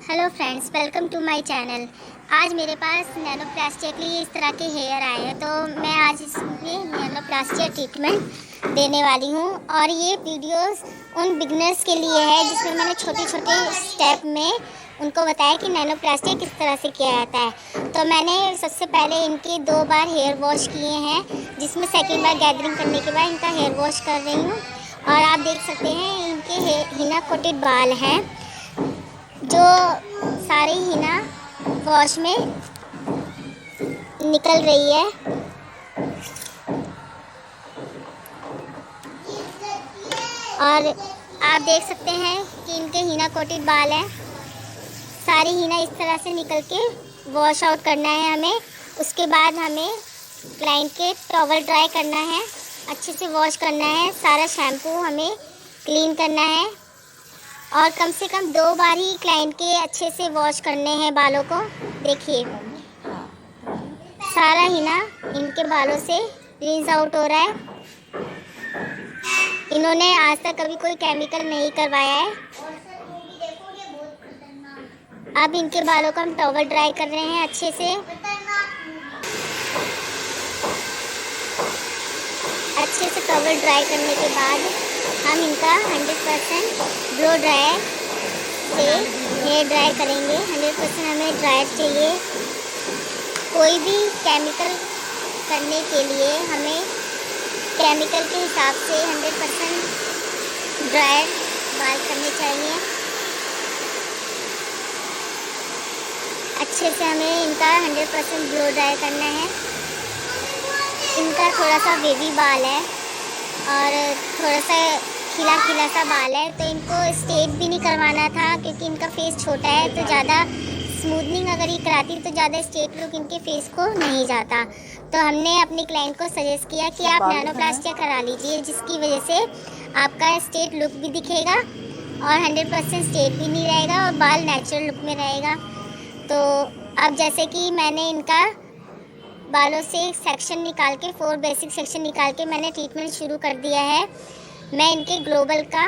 Hello friends, welcome to my channel. आज मेरे पास nanoplastic के लिए इस तरह के हेयर आए हैं, तो मैं आज इसमें नैनोप्लास्टिक ट्रीटमेंट देने वाली हूँ। और ये वीडियोस उन बिगनर्स के लिए है जिसमें मैंने छोटे छोटे स्टेप में उनको बताया कि नैनोप्लास्टिक किस तरह से किया जाता है। तो मैंने सबसे पहले इनके 2 बार हेयर वॉश किए हैं, जिसमें सेकेंड बार गैदरिंग करने के बाद इनका हेयर वॉश कर रही हूँ। और आप देख सकते हैं इनके हिना कोटेड बाल हैं, जो सारी हिना वॉश में निकल रही है। और आप देख सकते हैं कि इनके हिना कोटेड बाल हैं। सारी हिना इस तरह से निकल के वॉश आउट करना है हमें। उसके बाद हमें क्लाइंट के टॉवल ड्राई करना है, अच्छे से वॉश करना है, सारा शैम्पू हमें क्लीन करना है। और कम से कम 2 बार ही क्लाइंट के अच्छे से वॉश करने हैं बालों को। देखिए सारा हिना इनके बालों से रिंस आउट हो रहा है। इन्होंने आज तक कभी कोई केमिकल नहीं करवाया है। अब इनके बालों को हम टॉवल ड्राई कर रहे हैं अच्छे से। अच्छे से टॉवल ड्राई करने के बाद हम इनका 100% ब्लो ड्रायर से हेयर ड्राई करेंगे। 100% हमें ड्रायर चाहिए। कोई भी केमिकल करने के लिए हमें केमिकल के हिसाब से 100% ड्रायर बाल करने चाहिए। अच्छे से हमें इनका 100% ब्लो ड्राई करना है। इनका थोड़ा सा बेबी बाल है और थोड़ा सा खिला खिला सा बाल है, तो इनको स्ट्रेट भी नहीं करवाना था क्योंकि इनका फेस छोटा है। तो ज़्यादा स्मूथनिंग अगर ये कराती तो ज़्यादा स्ट्रेट लुक इनके फेस को नहीं जाता। तो हमने अपने क्लाइंट को सजेस्ट किया कि आप नैनोप्लास्टिक करा लीजिए, जिसकी वजह से आपका स्ट्रेट लुक भी दिखेगा और 100% स्ट्रेट भी नहीं रहेगा और बाल नेचुरल लुक में रहेगा। तो अब जैसे कि मैंने इनका बालों से एक सेक्शन निकाल के 4 बेसिक सेक्शन निकाल के मैंने ट्रीटमेंट शुरू कर दिया है। मैं इनके ग्लोबल का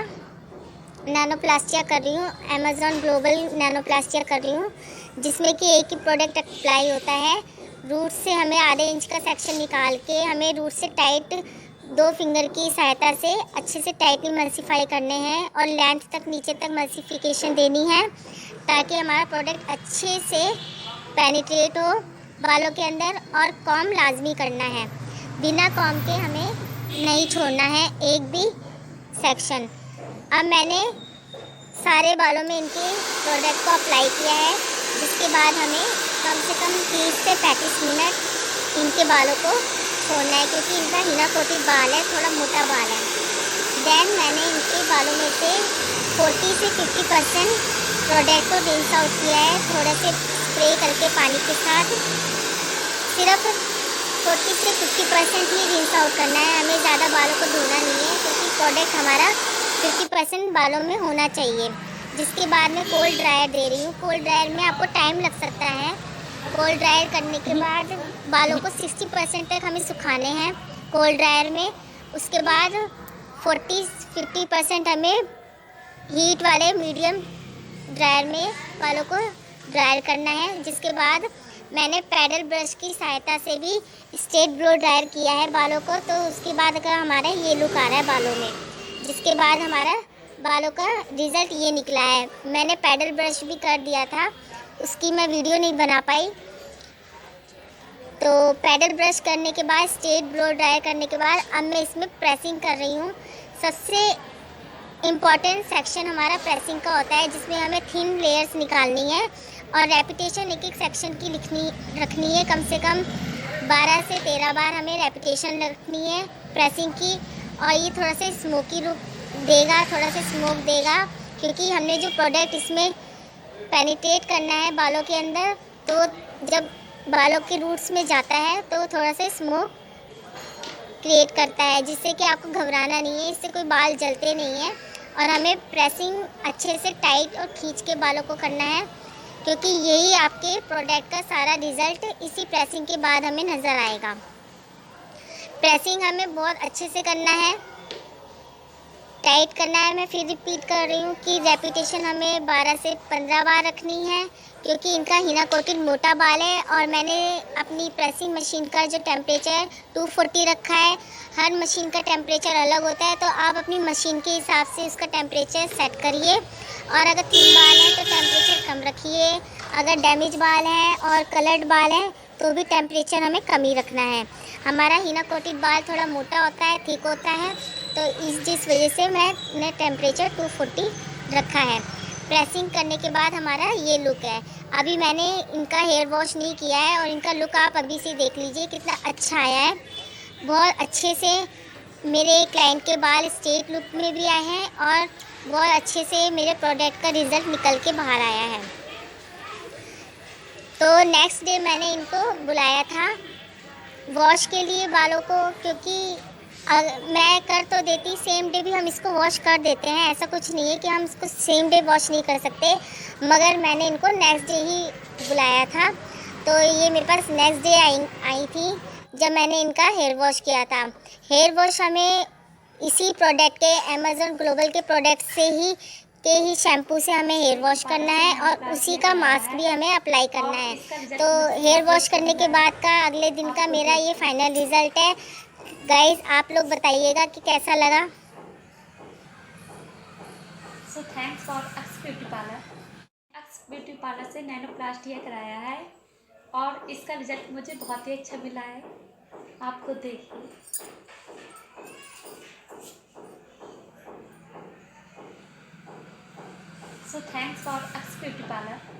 नैनोप्लास्टिक कर रही हूँ, अमेज़न ग्लोबल नैनोप्लास्टिक कर रही हूँ, जिसमें कि एक ही प्रोडक्ट अप्लाई होता है। रूट से हमें आधे इंच का सेक्शन निकाल के हमें रूट से टाइट 2 फिंगर की सहायता से अच्छे से टाइटली मल्सीफाई करने हैं और लेंथ तक नीचे तक मल्सीफिकेशन देनी है, ताकि हमारा प्रोडक्ट अच्छे से पेनिट्रेट हो बालों के अंदर। और कॉम लाजमी करना है, बिना कॉम के हमें नहीं छोड़ना है एक भी सेक्शन। अब मैंने सारे बालों में इनके प्रोडक्ट को अप्लाई किया है, जिसके बाद हमें कम से कम 30 से 35 मिनट इनके बालों को छोड़ना है, क्योंकि इनका हिना कोटेड बाल है, थोड़ा मोटा बाल है। देन मैंने इनके बालों में से 40 से 50% प्रोडक्ट को रिंस आउट किया है, थोड़े से स्प्रे करके पानी के साथ। सिर्फ 40 से 50% ही रिंस आउट करना है, हमें ज़्यादा बालों को धोना नहीं है, क्योंकि प्रोडक्ट हमारा 50% बालों में होना चाहिए। जिसके बाद मैं कोल्ड ड्रायर दे रही हूँ। कोल्ड ड्रायर में आपको टाइम लग सकता है। कोल्ड ड्रायर करने के बाद बालों को 60% तक हमें सुखाने हैं कोल्ड ड्रायर में। उसके बाद 40-50% हमें हीट वाले मीडियम ड्रायर में बालों को ड्रायर करना है। जिसके बाद मैंने पैडल ब्रश की सहायता से भी स्ट्रेट ब्लो ड्रायर किया है बालों को। तो उसके बाद अगर हमारा ये लुक आ रहा है बालों में, जिसके बाद हमारा बालों का रिज़ल्ट ये निकला है। मैंने पैडल ब्रश भी कर दिया था, उसकी मैं वीडियो नहीं बना पाई। तो पैडल ब्रश करने के बाद स्ट्रेट ब्लो ड्रायर करने के बाद अब मैं इसमें प्रेसिंग कर रही हूँ। सबसे इम्पॉर्टेंट सेक्शन हमारा प्रेसिंग का होता है, जिसमें हमें थिन लेयर्स निकालनी है और रेपिटेशन एक सेक्शन की रखनी है। कम से कम 12 से 13 बार हमें रेपिटेशन रखनी है प्रेसिंग की। और ये थोड़ा सा स्मोकी लुक देगा, थोड़ा सा स्मोक देगा, क्योंकि हमने जो प्रोडक्ट इसमें पेनिट्रेट करना है बालों के अंदर, तो जब बालों के रूट्स में जाता है तो थोड़ा सा स्मोक क्रिएट करता है, जिससे कि आपको घबराना नहीं है, इससे कोई बाल जलते नहीं है। और हमें प्रेसिंग अच्छे से टाइट और खींच के बालों को करना है, क्योंकि यही आपके प्रोडक्ट का सारा रिज़ल्ट इसी प्रेसिंग के बाद हमें नज़र आएगा। प्रेसिंग हमें बहुत अच्छे से करना है। टाइट करना है। मैं फिर रिपीट कर रही हूँ कि रेपिटेशन हमें 12 से 15 बार रखनी है, क्योंकि इनका हीना कोटेड मोटा बाल है। और मैंने अपनी प्रेसिंग मशीन का जो टेम्परेचर 240 रखा है। हर मशीन का टेम्परेचर अलग होता है, तो आप अपनी मशीन के हिसाब से उसका टेम्परेचर सेट करिए। और अगर थिन बाल है तो टेम्परेचर कम रखिए। अगर डैमेज बाल है और कलर्ड बाल है तो भी टेम्परेचर हमें कम ही रखना है। हमारा हीना कोटेड बाल थोड़ा मोटा होता है, थिक होता है, तो जिस वजह से मैंने टेम्परेचर 240 रखा है। प्रेसिंग करने के बाद हमारा ये लुक है। अभी मैंने इनका हेयर वॉश नहीं किया है और इनका लुक आप अभी से देख लीजिए कितना अच्छा आया है। बहुत अच्छे से मेरे क्लाइंट के बाल स्ट्रेट लुक में भी आए हैं और बहुत अच्छे से मेरे प्रोडक्ट का रिज़ल्ट निकल के बाहर आया है। तो नेक्स्ट डे मैंने इनको बुलाया था वॉश के लिए बालों को, क्योंकि मैं कर तो देती, सेम डे भी हम इसको वॉश कर देते हैं, ऐसा कुछ नहीं है कि हम इसको सेम डे वॉश नहीं कर सकते, मगर मैंने इनको नेक्स्ट डे ही बुलाया था। तो ये मेरे पास नेक्स्ट डे आई थी जब मैंने इनका हेयर वॉश किया था। हेयर वॉश हमें इसी प्रोडक्ट के अमेज़न ग्लोबल के प्रोडक्ट से ही शैम्पू से हमें हेयर वॉश करना है और उसी का मास्क भी हमें अप्लाई करना है। तो हेयर वॉश करने के बाद का अगले दिन का मेरा ये फाइनल रिज़ल्ट है। गाइस आप लोग बताइएगा कि कैसा लगा। So thanks for x beauty parlour. X beauty parlour से नैनोप्लास्टिया कराया है और इसका रिजल्ट मुझे बहुत ही अच्छा मिला है। आपको देखिए, so thanks for x beauty parlour.